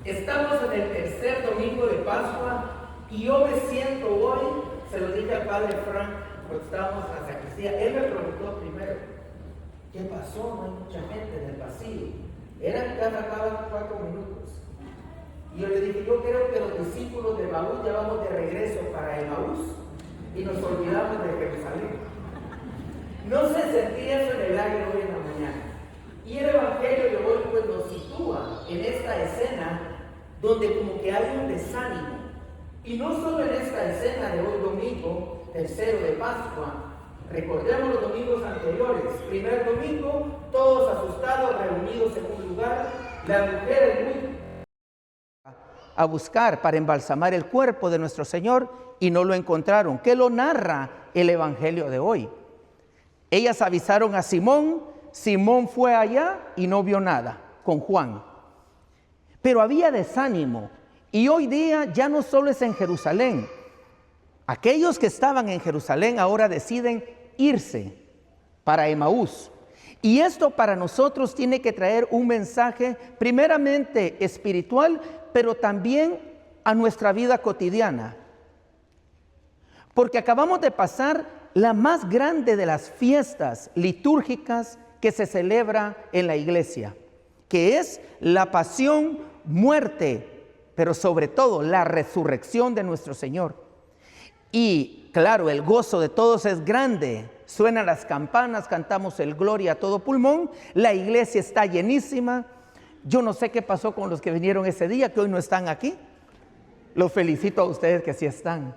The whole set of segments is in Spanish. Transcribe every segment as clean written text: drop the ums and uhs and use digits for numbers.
Estamos en el tercer domingo de Pascua y yo me siento hoy, se lo dije al padre Frank, cuando estábamos en la sacristía, él me preguntó primero, ¿qué pasó? No hay mucha gente en el pasillo. Cada 4 minutos. Y yo le dije, yo creo que los discípulos de Emaús ya vamos de regreso para Emaús y nos olvidamos de Jerusalén. No se sentía eso en el aire hoy en la mañana. Y el Evangelio de hoy pues nos sitúa en esta escena donde como que hay un desánimo. Y no solo en esta escena de hoy domingo, tercero de Pascua. Recordemos los domingos anteriores. Primer domingo, todos asustados, reunidos en un lugar. La mujer muy a buscar para embalsamar el cuerpo de nuestro Señor y no lo encontraron. ¿Qué lo narra el Evangelio de hoy? Ellas avisaron a Simón. Simón fue allá y no vio nada con Juan. Pero había desánimo. Y hoy día ya no solo es en Jerusalén. Aquellos que estaban en Jerusalén ahora deciden irse para Emaús. Y esto para nosotros tiene que traer un mensaje primeramente espiritual, pero también a nuestra vida cotidiana. Porque acabamos de pasar la más grande de las fiestas litúrgicas que se celebra en la iglesia, que es la pasión, muerte, pero sobre todo la resurrección de nuestro Señor. Y claro, el gozo de todos es grande. Suenan las campanas, cantamos el Gloria a todo pulmón, la iglesia está llenísima. Yo no sé qué pasó con los que vinieron ese día, que hoy no están aquí. Los felicito a ustedes que sí están.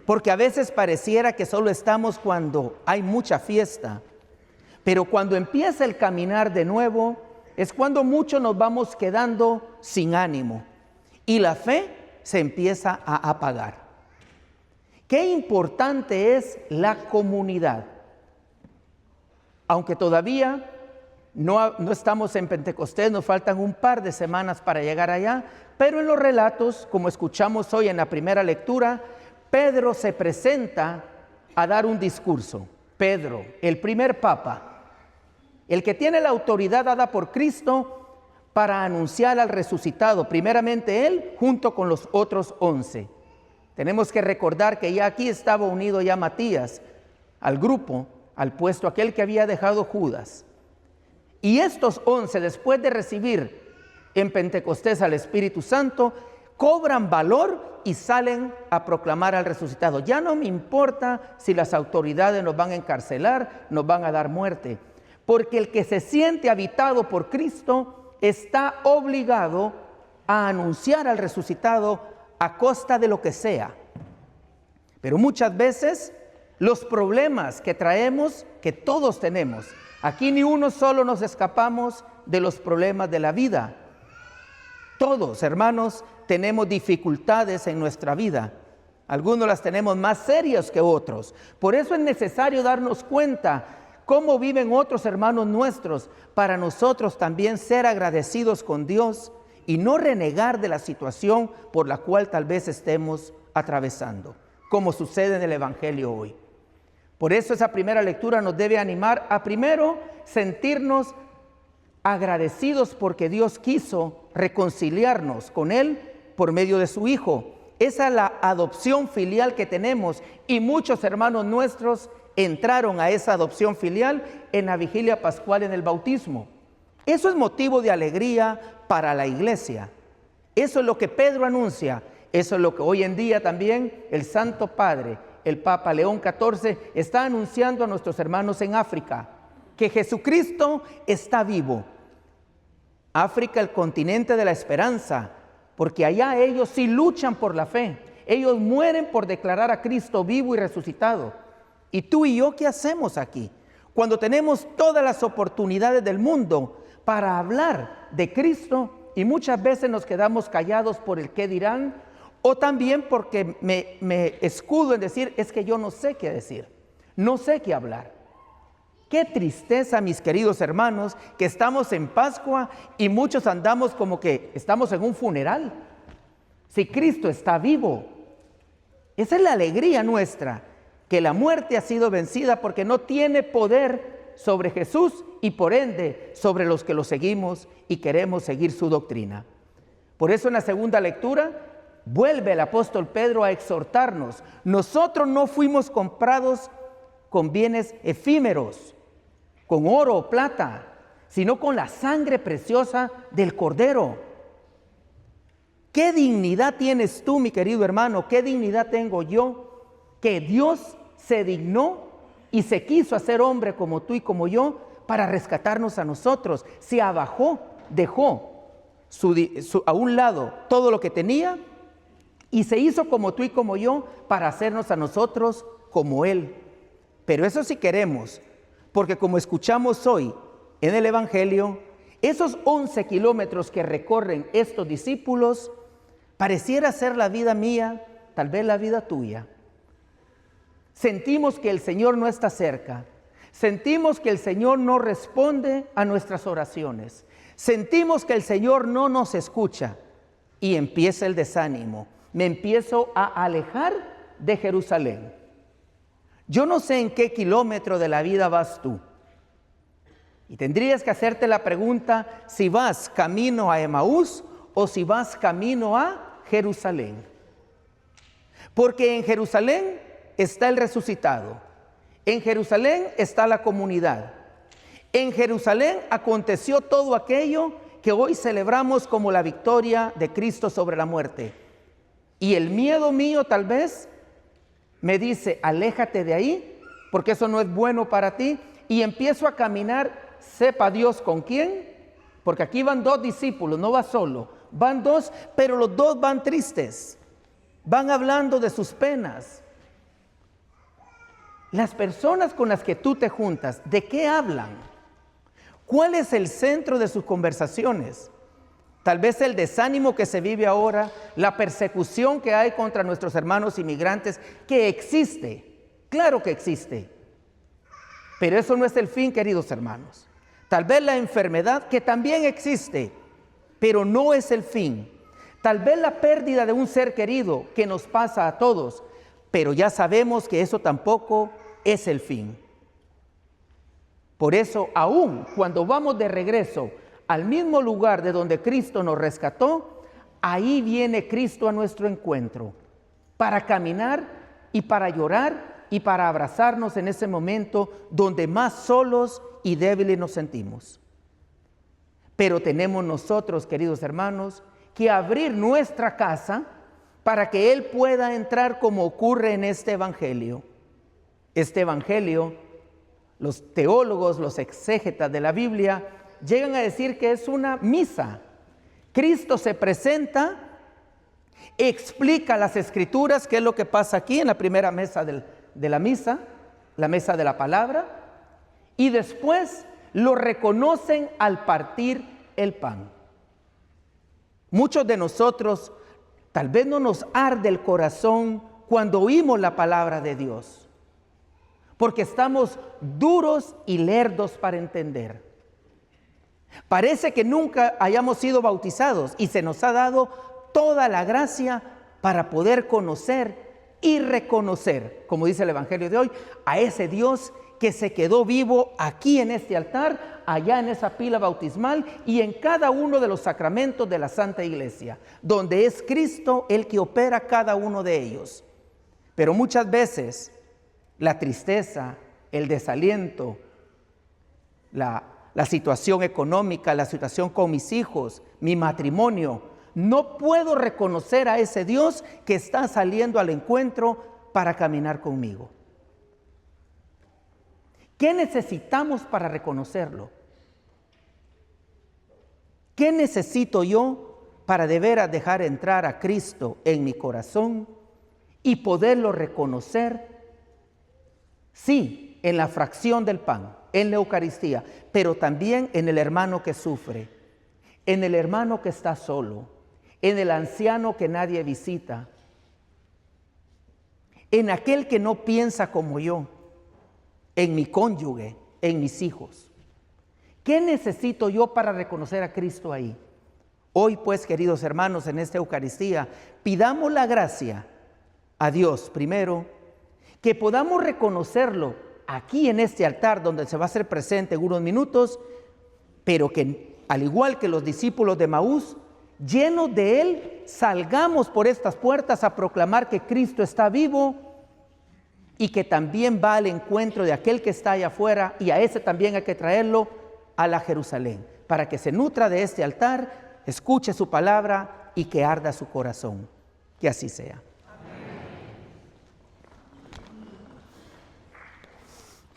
Porque a veces pareciera que solo estamos cuando hay mucha fiesta. Pero cuando empieza el caminar de nuevo, es cuando muchos nos vamos quedando sin ánimo. Y la fe se empieza a apagar. Qué importante es la comunidad. Aunque todavía no estamos en Pentecostés, nos faltan un par de semanas para llegar allá, pero en los relatos, como escuchamos hoy en la primera lectura, Pedro se presenta a dar un discurso. Pedro, el primer papa, el que tiene la autoridad dada por Cristo para anunciar al resucitado, primeramente él junto con los otros 11. Tenemos que recordar que ya aquí estaba unido ya Matías al grupo, al puesto aquel que había dejado Judas. Y estos 11, después de recibir en Pentecostés al Espíritu Santo, cobran valor y salen a proclamar al resucitado. Ya no me importa si las autoridades nos van a encarcelar, nos van a dar muerte, porque el que se siente habitado por Cristo está obligado a anunciar al resucitado a costa de lo que sea. Pero muchas veces los problemas que traemos, que todos tenemos, aquí ni uno solo nos escapamos de los problemas de la vida. Todos, hermanos, tenemos dificultades en nuestra vida. Algunos las tenemos más serias que otros. Por eso es necesario darnos cuenta cómo viven otros hermanos nuestros, para nosotros también ser agradecidos con Dios y no renegar de la situación por la cual tal vez estemos atravesando, como sucede en el Evangelio hoy. Por eso esa primera lectura nos debe animar a primero sentirnos agradecidos porque Dios quiso reconciliarnos con Él por medio de su Hijo. Esa es la adopción filial que tenemos y muchos hermanos nuestros entraron a esa adopción filial en la vigilia pascual en el bautismo. Eso es motivo de alegría para la iglesia. Eso es lo que Pedro anuncia. Eso es lo que hoy en día también el Santo Padre, el Papa León XIV, está anunciando a nuestros hermanos en África, que Jesucristo está vivo. África, el continente de la esperanza, porque allá ellos sí luchan por la fe. Ellos mueren por declarar a Cristo vivo y resucitado. ¿Y tú y yo qué hacemos aquí? Cuando tenemos todas las oportunidades del mundo para hablar de Cristo y muchas veces nos quedamos callados por el qué dirán, o también porque me escudo en decir, es que yo no sé qué decir, no sé qué hablar. Qué tristeza, mis queridos hermanos, que estamos en Pascua y muchos andamos como que estamos en un funeral. Si Cristo está vivo, esa es la alegría nuestra, que la muerte ha sido vencida porque no tiene poder sobre Jesús y por ende sobre los que lo seguimos y queremos seguir su doctrina. Por eso en la segunda lectura vuelve el apóstol Pedro a exhortarnos. Nosotros no fuimos comprados con bienes efímeros, con oro o plata, sino con la sangre preciosa del Cordero. ¿Qué dignidad tienes tú, mi querido hermano? ¿Qué dignidad tengo yo? Que Dios se dignó y se quiso hacer hombre como tú y como yo para rescatarnos a nosotros. Se abajó, dejó a un lado todo lo que tenía y se hizo como tú y como yo para hacernos a nosotros como Él. Pero eso sí queremos, porque como escuchamos hoy en el Evangelio, esos 11 kilómetros que recorren estos discípulos pareciera ser la vida mía, tal vez la vida tuya. Sentimos que el Señor no está cerca. Sentimos que el Señor no responde a nuestras oraciones. Sentimos que el Señor no nos escucha y empieza el desánimo. Me empiezo a alejar de Jerusalén. Yo no sé en qué kilómetro de la vida vas tú. Y tendrías que hacerte la pregunta si vas camino a Emaús o si vas camino a Jerusalén. Porque en Jerusalén está el resucitado. En Jerusalén está la comunidad. En Jerusalén aconteció todo aquello que hoy celebramos como la victoria de Cristo sobre la muerte. Y el miedo mío tal vez me dice, aléjate de ahí, porque eso no es bueno para ti. Y empiezo a caminar, sepa Dios con quién, porque aquí van 2 discípulos, no va solo, van 2, pero los 2 van tristes, van hablando de sus penas. Las personas con las que tú te juntas, ¿de qué hablan? ¿Cuál es el centro de sus conversaciones? Tal vez el desánimo que se vive ahora, la persecución que hay contra nuestros hermanos inmigrantes, que existe, claro que existe. Pero eso no es el fin, queridos hermanos. Tal vez la enfermedad, que también existe, pero no es el fin. Tal vez la pérdida de un ser querido, que nos pasa a todos, pero ya sabemos que eso tampoco es el fin. Por eso, aún cuando vamos de regreso al mismo lugar de donde Cristo nos rescató, ahí viene Cristo a nuestro encuentro, para caminar y para llorar y para abrazarnos en ese momento donde más solos y débiles nos sentimos. Pero tenemos nosotros, queridos hermanos, que abrir nuestra casa para que Él pueda entrar, como ocurre en este Evangelio. Este Evangelio, los teólogos, los exégetas de la Biblia, llegan a decir que es una misa. Cristo se presenta, explica las Escrituras, qué es lo que pasa aquí en la primera mesa de la misa, la mesa de la palabra, y después lo reconocen al partir el pan. Muchos de nosotros tal vez no nos arde el corazón cuando oímos la palabra de Dios, porque estamos duros y lerdos para entender. Parece que nunca hayamos sido bautizados y se nos ha dado toda la gracia para poder conocer y reconocer, como dice el Evangelio de hoy, a ese Dios que se quedó vivo aquí en este altar, allá en esa pila bautismal y en cada uno de los sacramentos de la Santa Iglesia, donde es Cristo el que opera cada uno de ellos. Pero muchas veces la tristeza, el desaliento, la situación económica, la situación con mis hijos, mi matrimonio, no puedo reconocer a ese Dios que está saliendo al encuentro para caminar conmigo. ¿Qué necesitamos para reconocerlo? ¿Qué necesito yo para de veras dejar entrar a Cristo en mi corazón y poderlo reconocer? Sí, en la fracción del pan, en la Eucaristía, pero también en el hermano que sufre, en el hermano que está solo, en el anciano que nadie visita, en aquel que no piensa como yo, en mi cónyuge, en mis hijos. ¿Qué necesito yo para reconocer a Cristo ahí? Hoy, pues, queridos hermanos, en esta Eucaristía, pidamos la gracia a Dios primero, que podamos reconocerlo aquí en este altar donde se va a hacer presente en unos minutos, pero que al igual que los discípulos de Emaús, llenos de Él, salgamos por estas puertas a proclamar que Cristo está vivo y que también va al encuentro de aquel que está allá afuera, y a ese también hay que traerlo a la Jerusalén, para que se nutra de este altar, escuche su palabra y que arda su corazón. Que así sea.